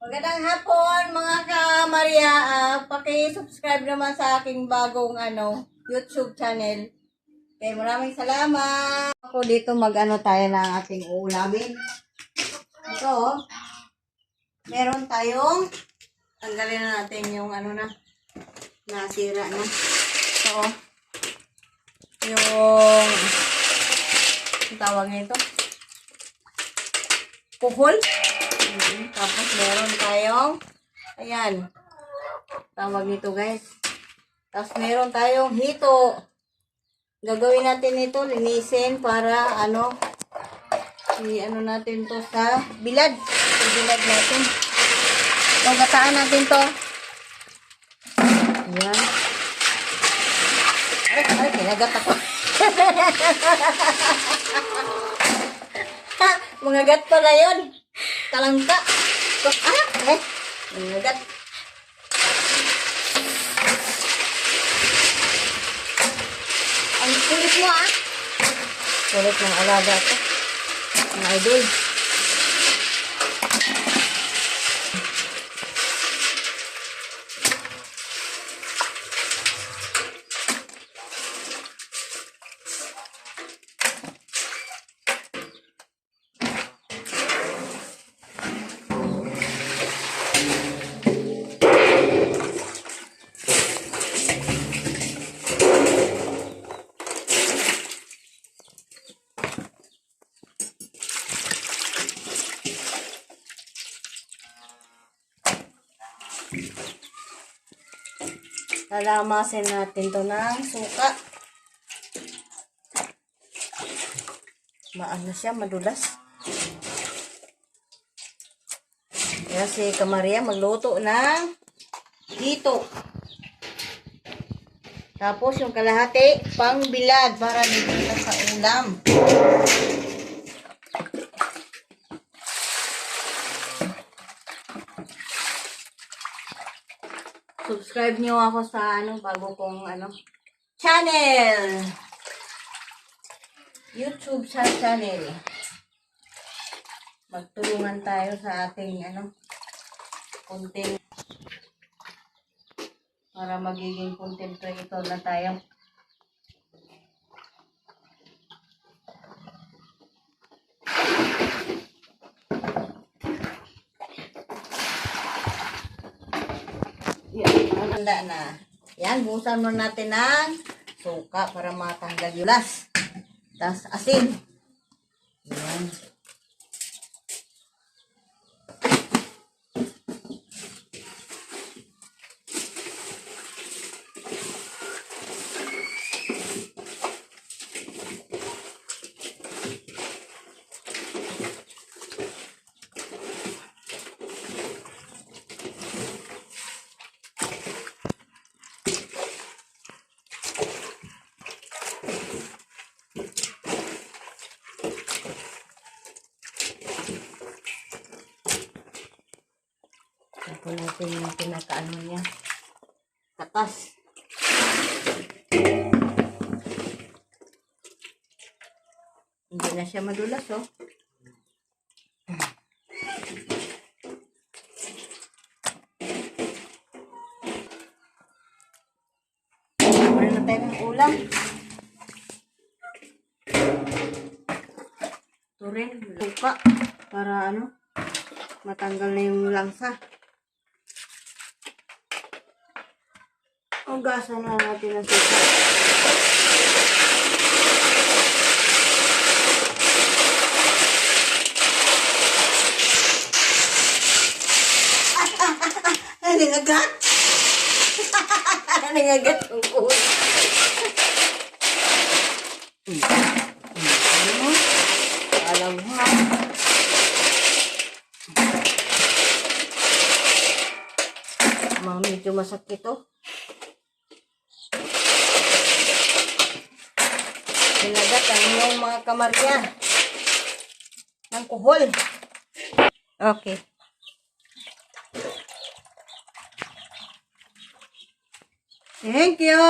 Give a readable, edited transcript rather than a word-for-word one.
Magandang hapon mga ka-Maria. Paki-subscribe naman sa aking bagong YouTube channel. Okay, maraming salamat. Ako dito tayo ng ating uulamin. Ito, meron tayong tanggalin na natin yung nasira na. Ito, yung tawag nito. Kuhol. Tapos meron tayong ayan. Tawag nito guys. Tapos meron tayong hito. Gagawin natin ito, linisin para natin to sa bilad. Sa bilad natin. So, gataan natin to. Ayan. Ay, kinagat ako. Mga gat pala yun. Talangka. So, mga gat. Ang kulit mo Kulit ng alaga ko. Mga idol. Lalamasin natin to ng suka. Maano siya, madulas. Kaya si Kamaria magluto ng hito. Tapos yung kalahati, pang bilad para dito sa ulam. Subscribe niyo ako sa bago kong channel. YouTube channel. Magtulungan tayo sa ating content para magiging content creator na tayo. Handa na. Yan, busan mo natin ng suka para matanggal yung las. Tapos asin. Yan. Ito natin yung pinakaano niya. Katas. Hindi na siya madulas, Wala na tayo ng ulam. Ito rin, suka. Para matanggal na yung langsa. Ugasan na natin ang suka. Nangingagat! Nangingagat ang kuhol. Alam mo medyo masakit Sinagat ang inyong mga kamarya ng kuhol. Okay. Thank you.